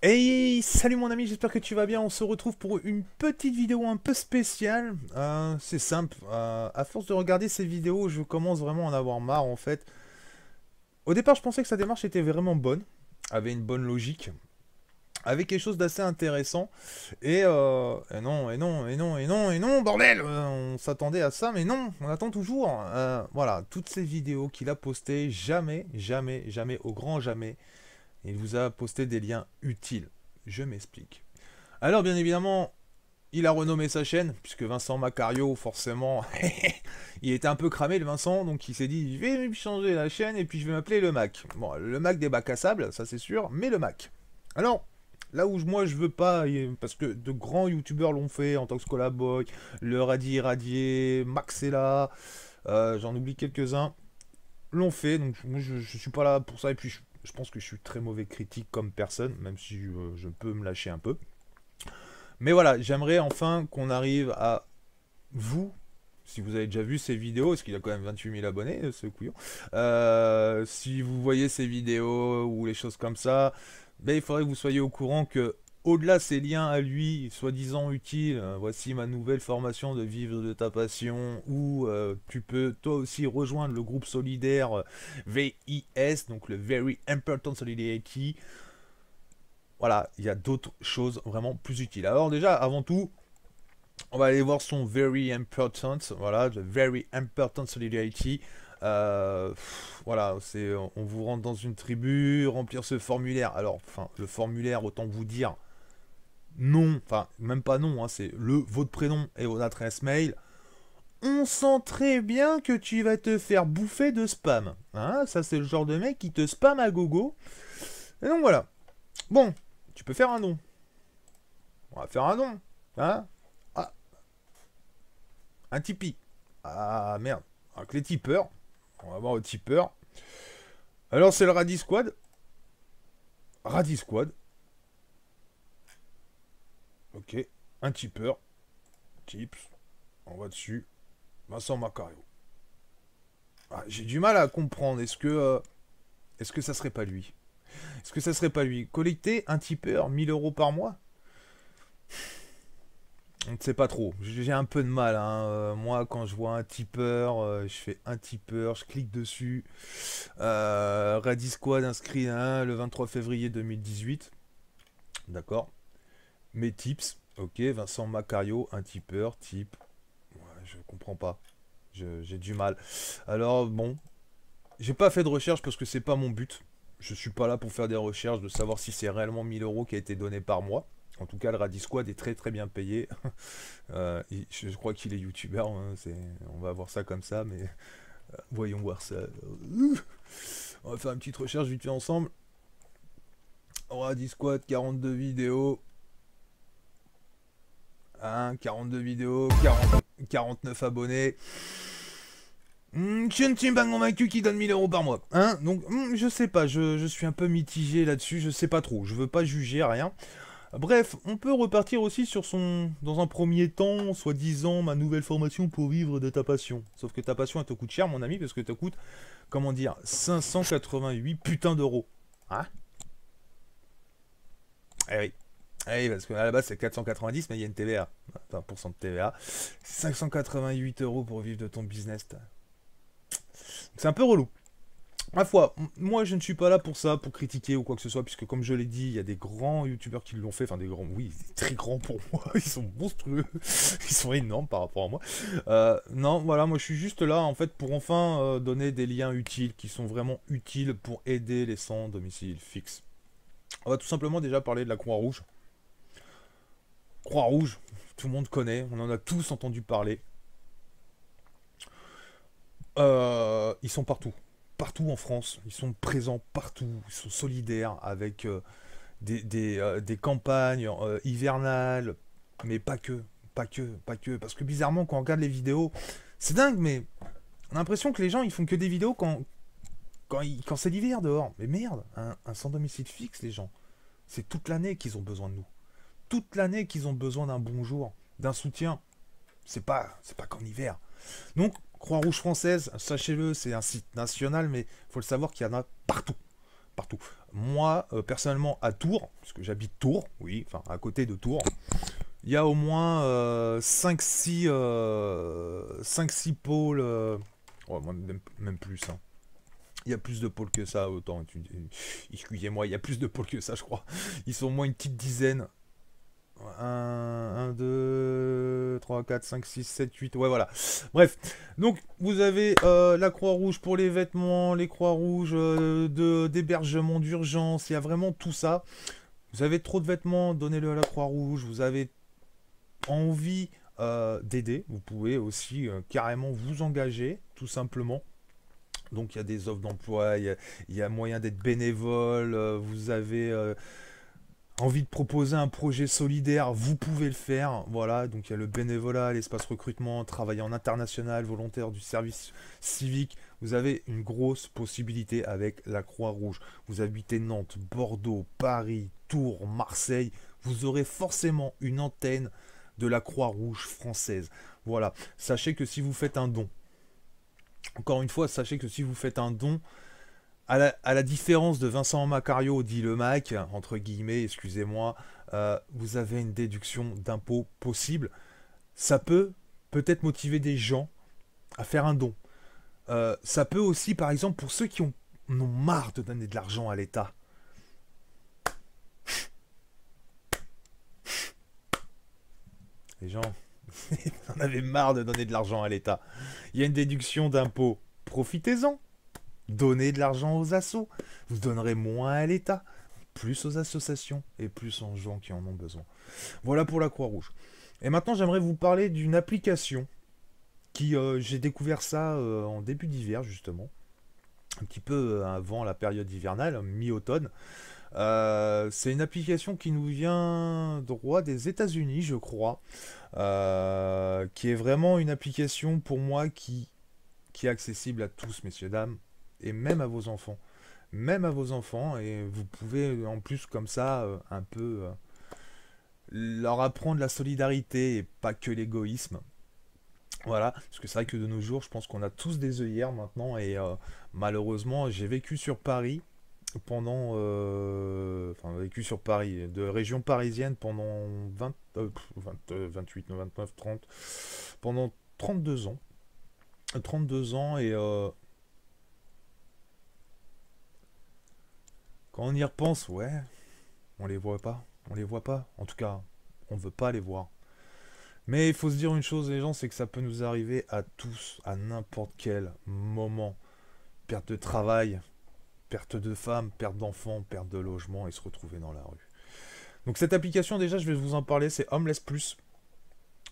Hey, salut mon ami, j'espère que tu vas bien. On se retrouve pour une petite vidéo un peu spéciale. C'est simple. À force de regarder ces vidéos, je commence vraiment à en avoir marre en fait. Au départ, je pensais que sa démarche était vraiment bonne, avait une bonne logique, avait quelque chose d'assez intéressant. Et non, et non, et non, et non, et non, bordel on s'attendait à ça, mais non, on attend toujours. Voilà, toutes ces vidéos qu'il a postées, jamais, jamais, jamais, au grand jamais, il vous a posté des liens utiles. Je m'explique. Alors, bien évidemment, il a renommé sa chaîne, puisque Vincent Macario, forcément, il était un peu cramé, le Vincent, donc il s'est dit, je vais changer la chaîne et puis je vais m'appeler le Mac. Bon, le Mac des bacs à sable, ça c'est sûr, mais le Mac. Alors, là où moi je veux pas, parce que de grands youtubeurs l'ont fait, en tant que Scolaboy, le Radi Radier, Maxella, j'en oublie quelques-uns, l'ont fait, donc moi je suis pas là pour ça, et puis je pense que je suis très mauvais critique comme personne, même si je peux me lâcher un peu. Mais voilà, j'aimerais enfin qu'on arrive à vous, si vous avez déjà vu ces vidéos, parce qu'il a quand même 28 000 abonnés, ce couillon. Si vous voyez ces vidéos ou les choses comme ça, ben, il faudrait que vous soyez au courant que, au-delà de ces liens à lui, soi-disant utiles, voici ma nouvelle formation de vivre de ta passion, ou tu peux toi aussi rejoindre le groupe solidaire VIS, donc le Very Important Solidarity. Voilà, il y a d'autres choses vraiment plus utiles. Alors déjà, avant tout, on va aller voir son Very Important, voilà, the Very Important Solidarity. Voilà, on vous rentre dans une tribu, remplir ce formulaire. Alors, enfin, le formulaire, autant vous dire, non, enfin, même pas non, hein, c'est votre prénom et votre adresse mail. On sent très bien que tu vas te faire bouffer de spam. Hein, ça, c'est le genre de mec qui te spam à gogo. Et donc voilà. Bon, tu peux faire un don. On va faire un don. Hein. Ah, un Tipeee. Ah merde. Avec les tipeurs. On va voir le tipeur. Alors c'est le Radis Squad. Radis Squad. Ok. Un tipeur. Tips. On va dessus. Vincent Macario. Ah, j'ai du mal à comprendre. Est-ce que ça serait pas lui? Est-ce que ça serait pas lui? Collecter un tipeur 1 000 € par mois? On ne sait pas trop. J'ai un peu de mal, hein. Moi, quand je vois un tipeur, je fais un tipeur, je clique dessus. Radis Squad inscrit hein, le 23 février 2018. D'accord. Mes tips. Ok, Vincent Macario, un tipeur, type. Ouais, je comprends pas. J'ai du mal. Alors, bon. J'ai pas fait de recherche parce que c'est pas mon but. Je suis pas là pour faire des recherches, de savoir si c'est réellement 1 000 € qui a été donné par mois. En tout cas, le Radis Squad est très très bien payé. Je crois qu'il est youtubeur, hein, on va voir ça comme ça, mais voyons voir ça. On va faire une petite recherche vite fait ensemble. Radis Squad, 42 vidéos. Hein, 42 vidéos, 49 abonnés. Je ne suis pas convaincu qu'il donne 1 000 € par mois. Hein, donc, je sais pas, je suis un peu mitigé là-dessus, je sais pas trop. Je veux pas juger, rien. Bref, on peut repartir aussi sur son, dans un premier temps, soi-disant, ma nouvelle formation pour vivre de ta passion. Sauf que ta passion, elle te coûte cher, mon ami, parce que te coûte, comment dire, 588 putains d'euros. Hein. Eh oui. Eh oui, parce qu'à la base, c'est 490, mais il y a une TVA. 20% de TVA. 588 € pour vivre de ton business. C'est un peu relou. Ma foi, moi je ne suis pas là pour ça, pour critiquer ou quoi que ce soit, puisque comme je l'ai dit, il y a des grands youtubeurs qui l'ont fait, enfin des grands, oui, très grands pour moi, ils sont monstrueux, ils sont énormes par rapport à moi. Non, voilà, moi je suis juste là en fait pour enfin donner des liens utiles, qui sont vraiment utiles pour aider les sans domicile fixe. On va tout simplement déjà parler de la Croix-Rouge. Croix-Rouge, tout le monde connaît, on en a tous entendu parler. Ils sont partout. Partout en France. Ils sont présents partout. Ils sont solidaires avec des campagnes hivernales. Mais pas que. Pas que. Pas que. Parce que bizarrement, quand on regarde les vidéos, c'est dingue, mais on a l'impression que les gens, ils font que des vidéos quand c'est l'hiver dehors. Mais merde, un sans domicile fixe, les gens. C'est toute l'année qu'ils ont besoin de nous. Toute l'année qu'ils ont besoin d'un bonjour, d'un soutien. C'est pas qu'en hiver. Donc, Croix-Rouge française, sachez-le, c'est un site national, mais il faut le savoir qu'il y en a partout. Partout. moi, personnellement, à Tours, parce que j'habite Tours, oui, enfin à côté de Tours, il y a au moins 5-6 pôles, oh, même plus, hein. Il y a plus de pôles que ça, autant, excusez-moi, il y a plus de pôles que ça, je crois. Ils sont au moins une petite dizaine. 1, 2, 3, 4, 5, 6, 7, 8, ouais voilà. Bref, donc vous avez la Croix-Rouge pour les vêtements, les Croix-Rouges d'hébergement d'urgence, il y a vraiment tout ça. Vous avez trop de vêtements, donnez-le à la Croix-Rouge. Vous avez envie d'aider, vous pouvez aussi carrément vous engager, tout simplement. Donc il y a des offres d'emploi, il y a moyen d'être bénévole, vous avez envie de proposer un projet solidaire, vous pouvez le faire. Voilà, donc il y a le bénévolat, l'espace recrutement, travailler en international, volontaire du service civique. Vous avez une grosse possibilité avec la Croix-Rouge. Vous habitez Nantes, Bordeaux, Paris, Tours, Marseille. Vous aurez forcément une antenne de la Croix-Rouge française. Voilà, sachez que si vous faites un don, encore une fois, sachez que si vous faites un don, à la différence de Vincent Macario, dit le Mac, entre guillemets, excusez-moi, vous avez une déduction d'impôt possible. Ça peut peut-être motiver des gens à faire un don. Ça peut aussi, par exemple, pour ceux qui en ont marre de donner de l'argent à l'État. Les gens, on avait marre de donner de l'argent à l'État. Il y a une déduction d'impôt. Profitez-en. Donnez de l'argent aux assos. Vous donnerez moins à l'État, plus aux associations et plus aux gens qui en ont besoin. Voilà pour la Croix-Rouge. Et maintenant, j'aimerais vous parler d'une application qui, j'ai découvert ça en début d'hiver, justement. Un petit peu avant la période hivernale, mi-automne. C'est une application qui nous vient droit des États-Unis, je crois. Qui est vraiment une application pour moi qui est accessible à tous, messieurs, dames. Et même à vos enfants. Même à vos enfants. Et vous pouvez en plus comme ça un peu leur apprendre la solidarité et pas que l'égoïsme. Voilà. Parce que c'est vrai que de nos jours, je pense qu'on a tous des œillères maintenant. Et malheureusement, j'ai vécu sur Paris pendant... enfin, vécu sur Paris, de région parisienne pendant 28, 29, 30... Pendant 32 ans. 32 ans et... quand on y repense, ouais, on les voit pas. On les voit pas. En tout cas, on veut pas les voir. Mais il faut se dire une chose, les gens, c'est que ça peut nous arriver à tous, à n'importe quel moment. Perte de travail, perte de femme, perte d'enfants, perte de logement et se retrouver dans la rue. Donc cette application, déjà, je vais vous en parler, c'est Homeless Plus.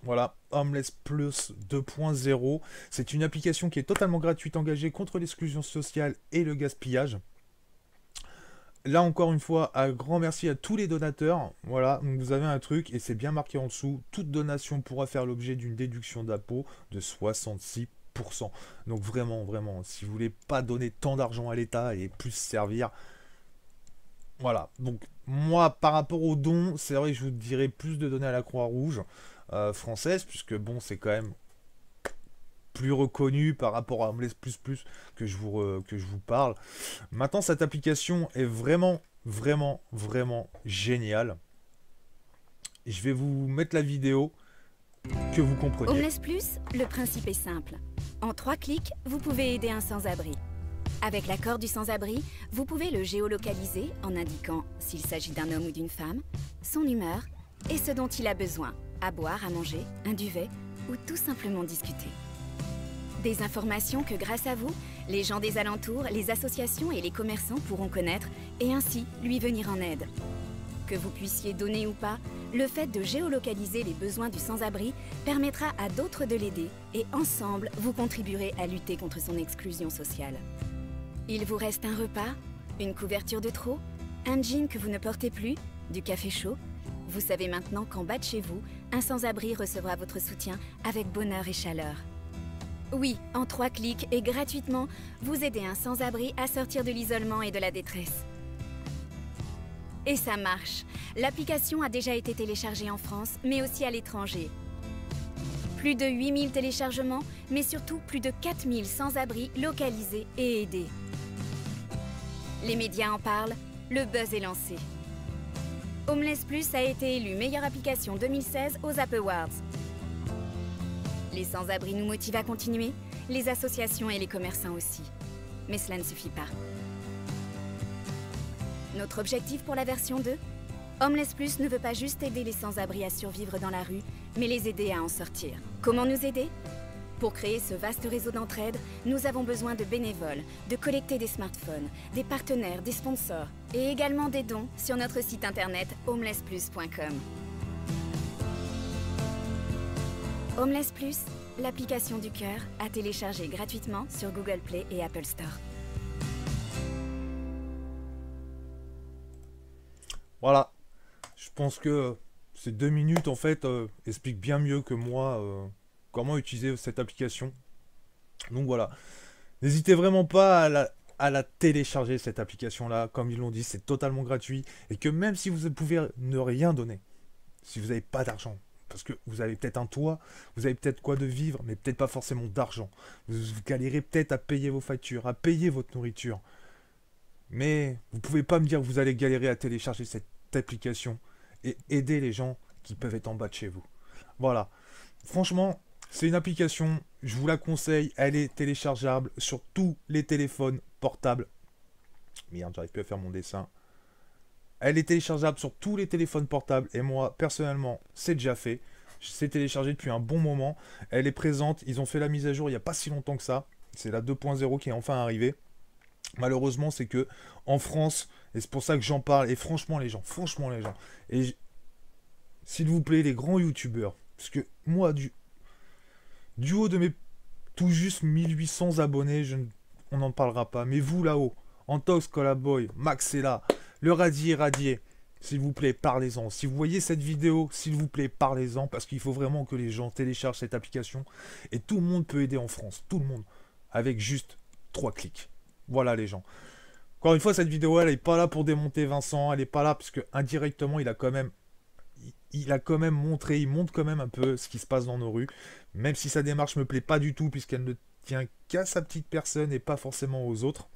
Voilà, Homeless Plus 2.0. C'est une application qui est totalement gratuite, engagée contre l'exclusion sociale et le gaspillage. Là encore une fois, un grand merci à tous les donateurs. Voilà, donc vous avez un truc et c'est bien marqué en dessous. Toute donation pourra faire l'objet d'une déduction d'impôt de 66%. Donc vraiment, vraiment, si vous voulez pas donner tant d'argent à l'État et plus servir, voilà. Donc moi, par rapport aux dons, c'est vrai que je vous dirais plus de donner à la Croix-Rouge française, puisque bon, c'est quand même plus reconnu par rapport à Homeless Plus Plus que je vous parle. Maintenant, cette application est vraiment, vraiment, vraiment géniale. Je vais vous mettre la vidéo que vous compreniez. Homeless Plus, le principe est simple. En 3 clics, vous pouvez aider un sans-abri. Avec l'accord du sans-abri, vous pouvez le géolocaliser en indiquant s'il s'agit d'un homme ou d'une femme, son humeur et ce dont il a besoin, à boire, à manger, un duvet ou tout simplement discuter. Des informations que grâce à vous, les gens des alentours, les associations et les commerçants pourront connaître et ainsi lui venir en aide. Que vous puissiez donner ou pas, le fait de géolocaliser les besoins du sans-abri permettra à d'autres de l'aider et ensemble, vous contribuerez à lutter contre son exclusion sociale. Il vous reste un repas, une couverture de trop, un jean que vous ne portez plus, du café chaud. Vous savez maintenant qu'en bas de chez vous, un sans-abri recevra votre soutien avec bonheur et chaleur. Oui, en 3 clics et gratuitement, vous aidez un sans-abri à sortir de l'isolement et de la détresse. Et ça marche. L'application a déjà été téléchargée en France, mais aussi à l'étranger. Plus de 8000 téléchargements, mais surtout plus de 4000 sans-abri localisés et aidés. Les médias en parlent, le buzz est lancé. Homeless Plus a été élu meilleure application 2016 aux App Awards. Les sans-abri nous motivent à continuer, les associations et les commerçants aussi. Mais cela ne suffit pas. Notre objectif pour la version 2 ? Homeless Plus ne veut pas juste aider les sans-abri à survivre dans la rue, mais les aider à en sortir. Comment nous aider ? Pour créer ce vaste réseau d'entraide, nous avons besoin de bénévoles, de collecter des smartphones, des partenaires, des sponsors et également des dons sur notre site internet homelessplus.com. Homeless Plus, l'application du cœur, à télécharger gratuitement sur Google Play et Apple Store. Voilà. Je pense que ces 2 minutes, en fait, expliquent bien mieux que moi comment utiliser cette application. Donc voilà. N'hésitez vraiment pas à la télécharger, cette application-là. Comme ils l'ont dit, c'est totalement gratuit. Et que même si vous pouvez ne rien donner, si vous n'avez pas d'argent, parce que vous avez peut-être un toit, vous avez peut-être quoi de vivre, mais peut-être pas forcément d'argent. Vous galérez peut-être à payer vos factures, à payer votre nourriture. Mais vous pouvez pas me dire que vous allez galérer à télécharger cette application et aider les gens qui peuvent être en bas de chez vous. Voilà. Franchement, c'est une application, je vous la conseille, elle est téléchargeable sur tous les téléphones portables. Merde, j'arrive plus à faire mon dessin. Elle est téléchargeable sur tous les téléphones portables et moi, personnellement, c'est déjà fait. C'est téléchargé depuis un bon moment. Elle est présente, ils ont fait la mise à jour il n'y a pas si longtemps que ça. C'est la 2.0 qui est enfin arrivée. Malheureusement, c'est que en France, et c'est pour ça que j'en parle, et franchement les gens, et s'il vous plaît les grands youtubeurs, parce que moi, du haut de mes tout juste 1800 abonnés, on n'en parlera pas, mais vous là-haut, Antox, Colaboy, Maxella, le Radier, s'il vous plaît, parlez-en. Si vous voyez cette vidéo, s'il vous plaît, parlez-en, parce qu'il faut vraiment que les gens téléchargent cette application, et tout le monde peut aider en France, tout le monde, avec juste 3 clics. Voilà les gens. Encore une fois, cette vidéo, elle n'est pas là pour démonter Vincent, elle n'est pas là parce que indirectement, il a quand même montré, il montre quand même un peu ce qui se passe dans nos rues, même si sa démarche me plaît pas du tout puisqu'elle ne tient qu'à sa petite personne et pas forcément aux autres.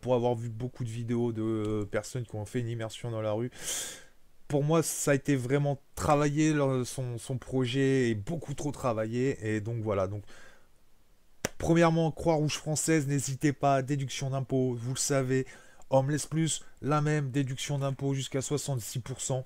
Pour avoir vu beaucoup de vidéos de personnes qui ont fait une immersion dans la rue, pour moi, ça a été vraiment travaillé, son projet est beaucoup trop travaillé, et donc voilà, donc premièrement, Croix-Rouge française, n'hésitez pas, déduction d'impôt, vous le savez. Homeless Plus, la même, déduction d'impôt jusqu'à 66%.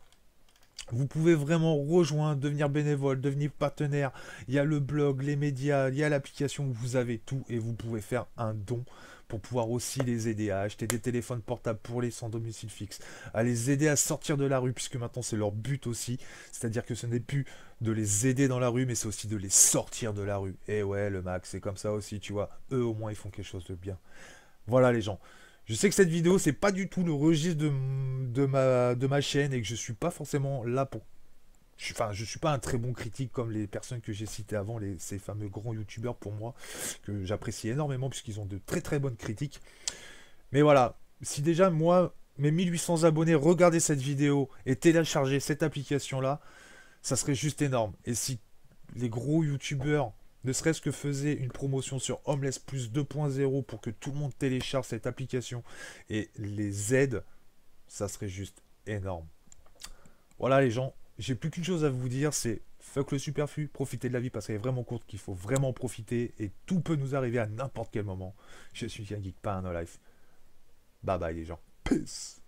Vous pouvez vraiment rejoindre, devenir bénévole, devenir partenaire. Il y a le blog, les médias, il y a l'application, vous avez tout et vous pouvez faire un don pour pouvoir aussi les aider à acheter des téléphones portables pour les sans domicile fixe, à les aider à sortir de la rue, puisque maintenant c'est leur but aussi, c'est-à-dire que ce n'est plus de les aider dans la rue, mais c'est aussi de les sortir de la rue. Et ouais, le Max, c'est comme ça aussi, tu vois, eux au moins ils font quelque chose de bien. Voilà les gens. Je sais que cette vidéo, c'est pas du tout le registre de ma chaîne et que je suis pas forcément là pour... je suis pas un très bon critique comme les personnes que j'ai citées avant, ces fameux grands youtubeurs pour moi, que j'apprécie énormément puisqu'ils ont de très très bonnes critiques. Mais voilà, si déjà moi, mes 1800 abonnés, regardaient cette vidéo et téléchargeaient cette application-là, ça serait juste énorme. Et si les gros youtubeurs, ne serait-ce que faisaient une promotion sur Homeless Plus 2.0 pour que tout le monde télécharge cette application et les aide, ça serait juste énorme. Voilà les gens. J'ai plus qu'une chose à vous dire, c'est fuck le superflu, profitez de la vie parce qu'elle est vraiment courte, qu'il faut vraiment profiter et tout peut nous arriver à n'importe quel moment. Je suis un geek, pas un no life. Bye bye les gens. Peace.